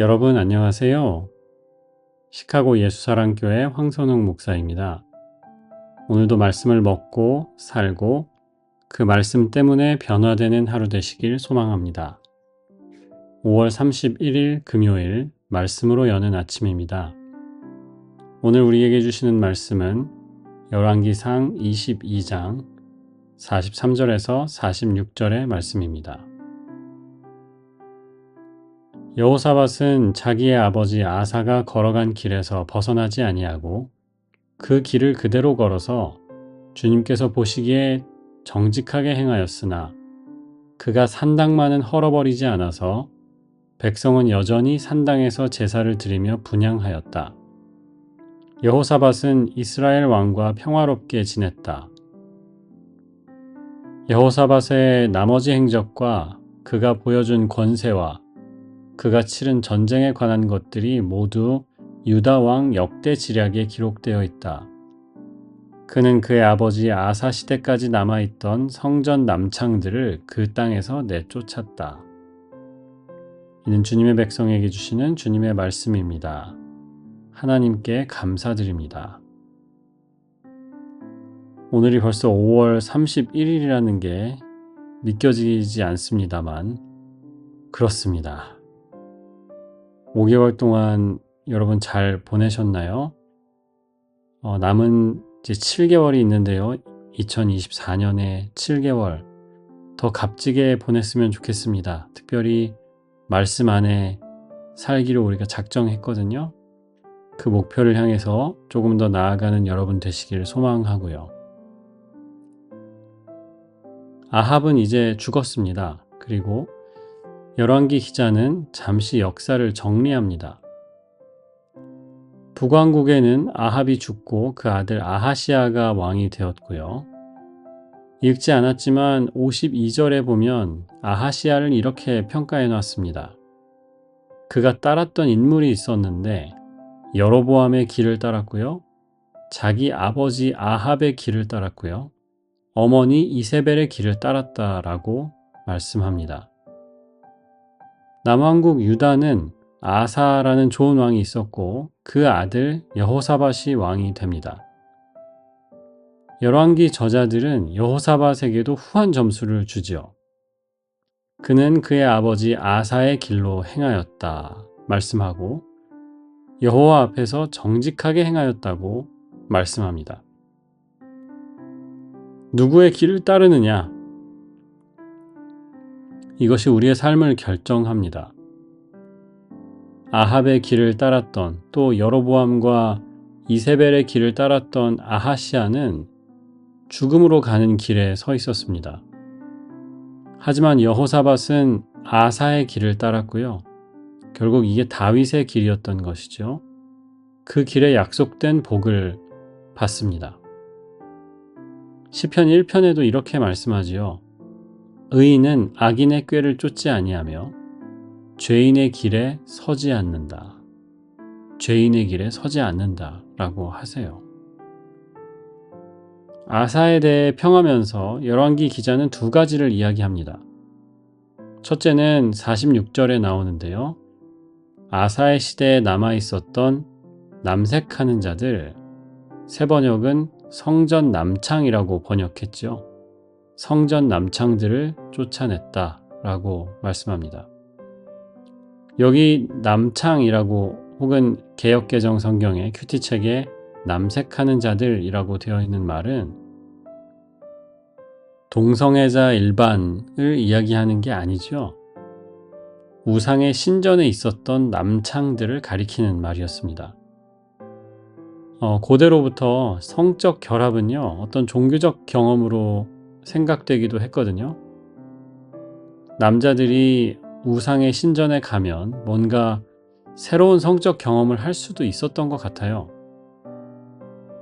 여러분 안녕하세요. 시카고 예수사랑교회 황선홍 목사입니다. 오늘도 말씀을 먹고 살고 그 말씀 때문에 변화되는 하루 되시길 소망합니다. 5월 31일 금요일 말씀으로 여는 아침입니다. 오늘 우리에게 주시는 말씀은 열왕기상 22장 43절에서 46절의 말씀입니다. 여호사밧은 자기의 아버지 아사가 걸어간 길에서 벗어나지 아니하고 그 길을 그대로 걸어서 주님께서 보시기에 정직하게 행하였으나 그가 산당만은 헐어버리지 않아서 백성은 여전히 산당에서 제사를 드리며 분향하였다. 여호사밧은 이스라엘 왕과 평화롭게 지냈다. 여호사밧의 나머지 행적과 그가 보여준 권세와 그가 치른 전쟁에 관한 것들이 모두 유다 왕 역대 지략에 기록되어 있다. 그는 그의 아버지 아사 시대까지 남아있던 성전 남창들을 그 땅에서 내쫓았다. 이는 주님의 백성에게 주시는 주님의 말씀입니다. 하나님께 감사드립니다. 오늘이 벌써 5월 31일이라는 게 믿겨지지 않습니다만 그렇습니다. 5개월 동안 여러분 잘 보내셨나요? 남은 이제 7개월이 있는데요. 2024년에 7개월 더 값지게 보냈으면 좋겠습니다. 특별히 말씀 안에 살기로 우리가 작정했거든요. 그 목표를 향해서 조금 더 나아가는 여러분 되시길 소망하고요. 아합은 이제 죽었습니다. 그리고 열왕기 기자는 잠시 역사를 정리합니다. 북왕국에는 아합이 죽고 그 아들 아하시아가 왕이 되었고요. 읽지 않았지만 52절에 보면 아하시아를 이렇게 평가해 놨습니다. 그가 따랐던 인물이 있었는데 여로보암의 길을 따랐고요. 자기 아버지 아합의 길을 따랐고요. 어머니 이세벨의 길을 따랐다라고 말씀합니다. 남왕국 유다는 아사라는 좋은 왕이 있었고 그 아들 여호사밧이 왕이 됩니다. 열왕기 저자들은 여호사밧에게도 후한 점수를 주지요. 그는 그의 아버지 아사의 길로 행하였다 말씀하고 여호와 앞에서 정직하게 행하였다고 말씀합니다. 누구의 길을 따르느냐? 이것이 우리의 삶을 결정합니다. 아합의 길을 따랐던 또 여로보암과 이세벨의 길을 따랐던 아하시아는 죽음으로 가는 길에 서 있었습니다. 하지만 여호사밧은 아사의 길을 따랐고요. 결국 이게 다윗의 길이었던 것이죠. 그 길에 약속된 복을 받습니다. 시편 1편에도 이렇게 말씀하지요. 의인은 악인의 꾀를 쫓지 아니하며 죄인의 길에 서지 않는다. 죄인의 길에 서지 않는다 라고 하세요. 아사에 대해 평하면서 열왕기 기자는 두 가지를 이야기합니다. 첫째는 46절에 나오는데요. 아사의 시대에 남아있었던 남색하는 자들, 새 번역은 성전 남창이라고 번역했죠. 성전 남창들을 쫓아냈다 라고 말씀합니다. 여기 남창이라고 혹은 개역개정 성경의 큐티책에 남색하는 자들이라고 되어 있는 말은 동성애자 일반을 이야기하는 게 아니죠. 우상의 신전에 있었던 남창들을 가리키는 말이었습니다. 고대로부터 성적 결합은요, 어떤 종교적 경험으로 생각되기도 했거든요. 남자들이 우상의 신전에 가면 뭔가 새로운 성적 경험을 할 수도 있었던 것 같아요.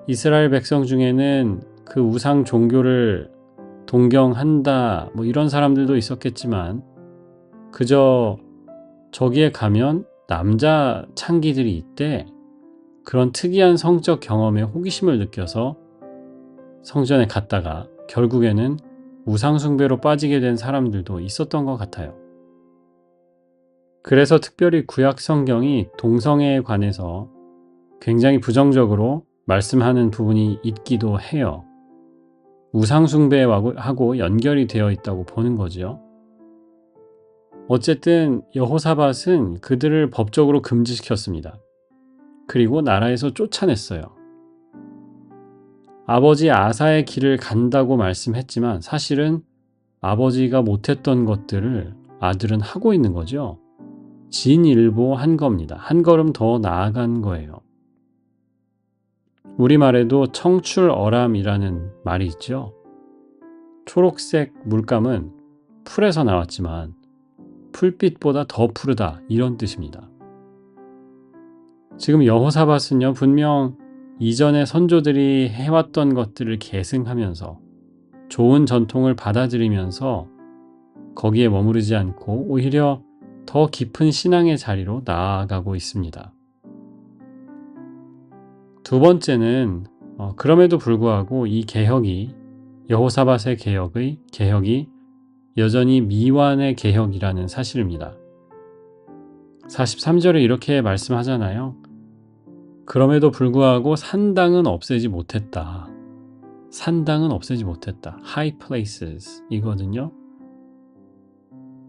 이스라엘 백성 중에는 그 우상 종교를 동경한다, 이런 사람들도 있었겠지만, 그저 저기에 가면 남자 창기들이 있대, 그런 특이한 성적 경험에 호기심을 느껴서 성전에 갔다가 결국에는 우상숭배로 빠지게 된 사람들도 있었던 것 같아요. 그래서 특별히 구약 성경이 동성애에 관해서 굉장히 부정적으로 말씀하는 부분이 있기도 해요. 우상숭배하고 연결이 되어 있다고 보는 거죠. 어쨌든 여호사밧은 그들을 법적으로 금지시켰습니다. 그리고 나라에서 쫓아냈어요. 아버지 아사의 길을 간다고 말씀했지만 사실은 아버지가 못했던 것들을 아들은 하고 있는 거죠. 진일보한 겁니다. 한 걸음 더 나아간 거예요. 우리말에도 청출어람이라는 말이 있죠. 초록색 물감은 풀에서 나왔지만 풀빛보다 더 푸르다 이런 뜻입니다. 지금 여호사밧은요 분명 이전의 선조들이 해왔던 것들을 계승하면서 좋은 전통을 받아들이면서 거기에 머무르지 않고 오히려 더 깊은 신앙의 자리로 나아가고 있습니다. 두 번째는 그럼에도 불구하고 이 개혁이 여호사밧의 개혁이 여전히 미완의 개혁이라는 사실입니다. 43절에 이렇게 말씀하잖아요. 그럼에도 불구하고 산당은 없애지 못했다. 산당은 없애지 못했다. High places 이거든요.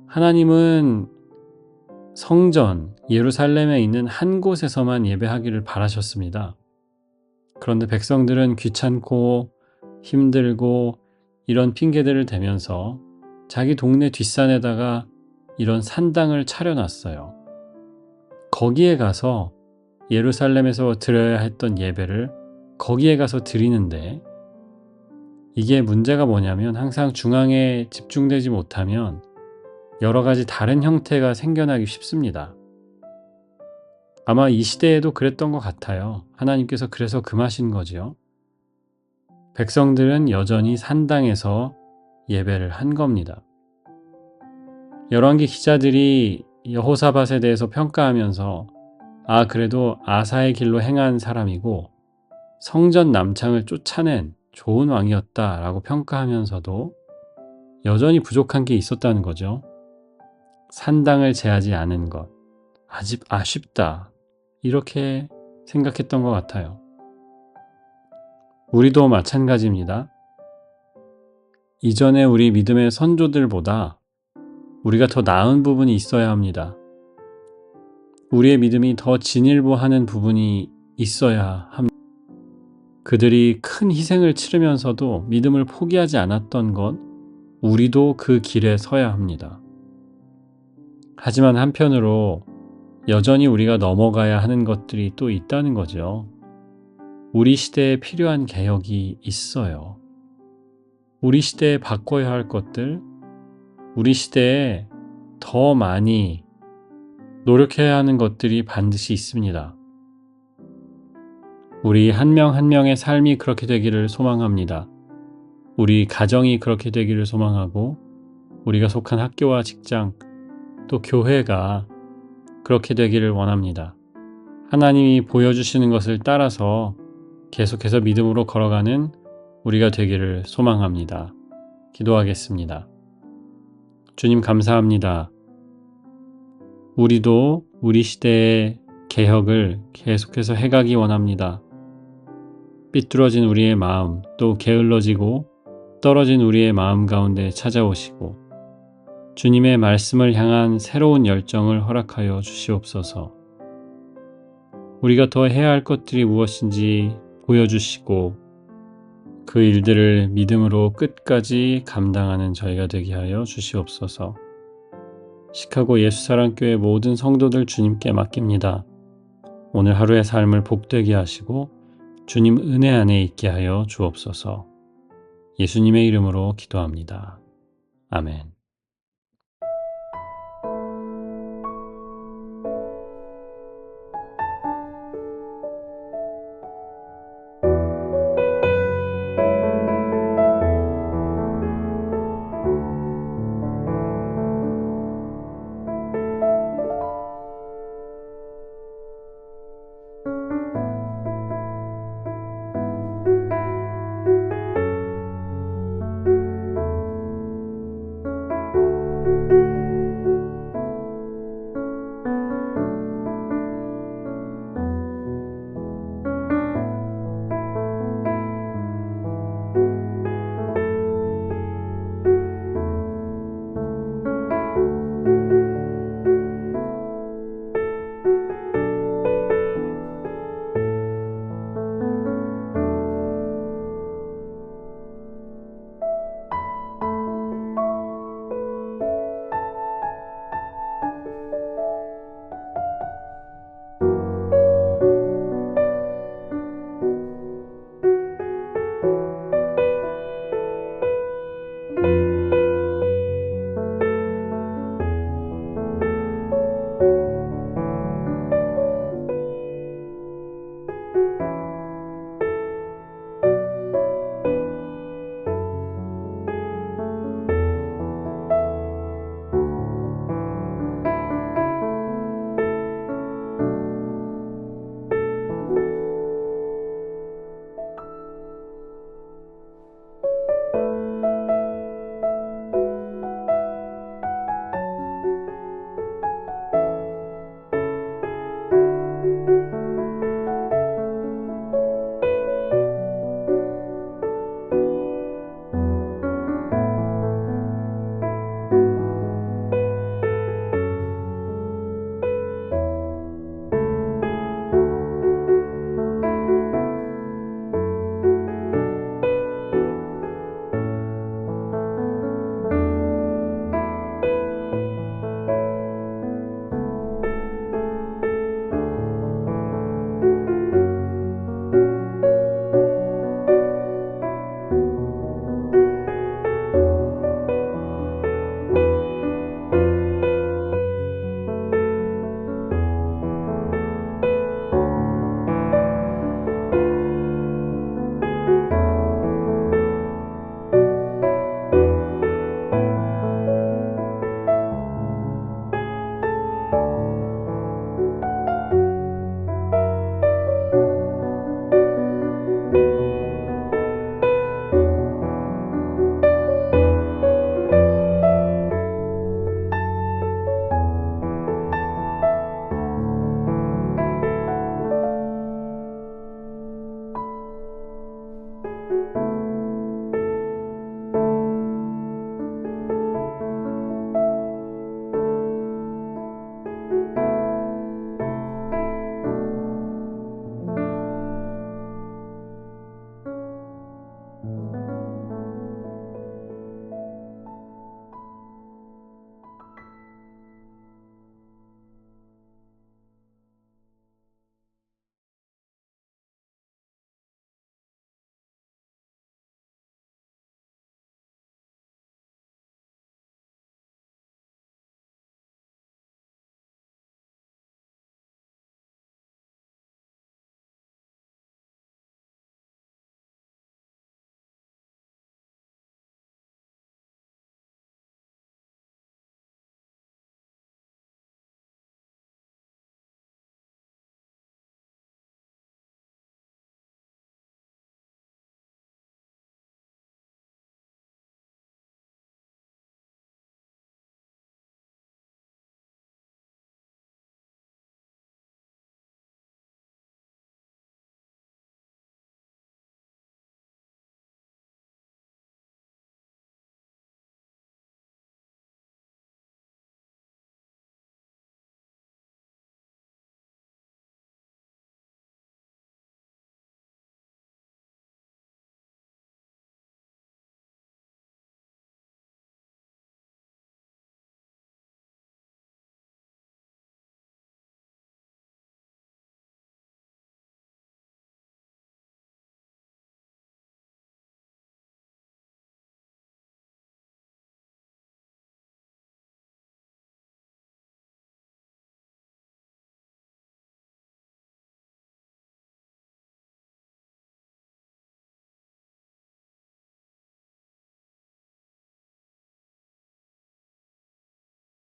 하나님은 성전 예루살렘에 있는 한 곳에서만 예배하기를 바라셨습니다. 그런데 백성들은 귀찮고 힘들고 이런 핑계들을 대면서 자기 동네 뒷산에다가 이런 산당을 차려놨어요. 거기에 가서 예루살렘에서 드려야 했던 예배를 거기에 가서 드리는데 이게 문제가 뭐냐면 항상 중앙에 집중되지 못하면 여러 가지 다른 형태가 생겨나기 쉽습니다. 아마 이 시대에도 그랬던 것 같아요. 하나님께서 그래서 금하신 거지요. 백성들은 여전히 산당에서 예배를 한 겁니다. 열왕기 기자들이 여호사밧에 대해서 평가하면서 그래도 아사의 길로 행한 사람이고 성전 남창을 쫓아낸 좋은 왕이었다라고 평가하면서도 여전히 부족한 게 있었다는 거죠. 산당을 제하지 않은 것, 아직 아쉽다 이렇게 생각했던 것 같아요. 우리도 마찬가지입니다. 이전에 우리 믿음의 선조들보다 우리가 더 나은 부분이 있어야 합니다. 우리의 믿음이 더 진일보하는 부분이 있어야 합니다. 그들이 큰 희생을 치르면서도 믿음을 포기하지 않았던 것, 우리도 그 길에 서야 합니다. 하지만 한편으로 여전히 우리가 넘어가야 하는 것들이 또 있다는 거죠. 우리 시대에 필요한 개혁이 있어요. 우리 시대에 바꿔야 할 것들, 우리 시대에 더 많이 노력해야 하는 것들이 반드시 있습니다. 우리 한 명 한 명의 삶이 그렇게 되기를 소망합니다. 우리 가정이 그렇게 되기를 소망하고 우리가 속한 학교와 직장 또 교회가 그렇게 되기를 원합니다. 하나님이 보여주시는 것을 따라서 계속해서 믿음으로 걸어가는 우리가 되기를 소망합니다. 기도하겠습니다. 주님 감사합니다. 우리도 우리 시대의 개혁을 계속해서 해가기 원합니다. 삐뚤어진 우리의 마음, 또 게을러지고 떨어진 우리의 마음 가운데 찾아오시고 주님의 말씀을 향한 새로운 열정을 허락하여 주시옵소서. 우리가 더 해야 할 것들이 무엇인지 보여주시고 그 일들을 믿음으로 끝까지 감당하는 저희가 되게 하여 주시옵소서. 시카고 예수사랑교회 모든 성도들 주님께 맡깁니다. 오늘 하루의 삶을 복되게 하시고 주님 은혜 안에 있게 하여 주옵소서. 예수님의 이름으로 기도합니다. 아멘.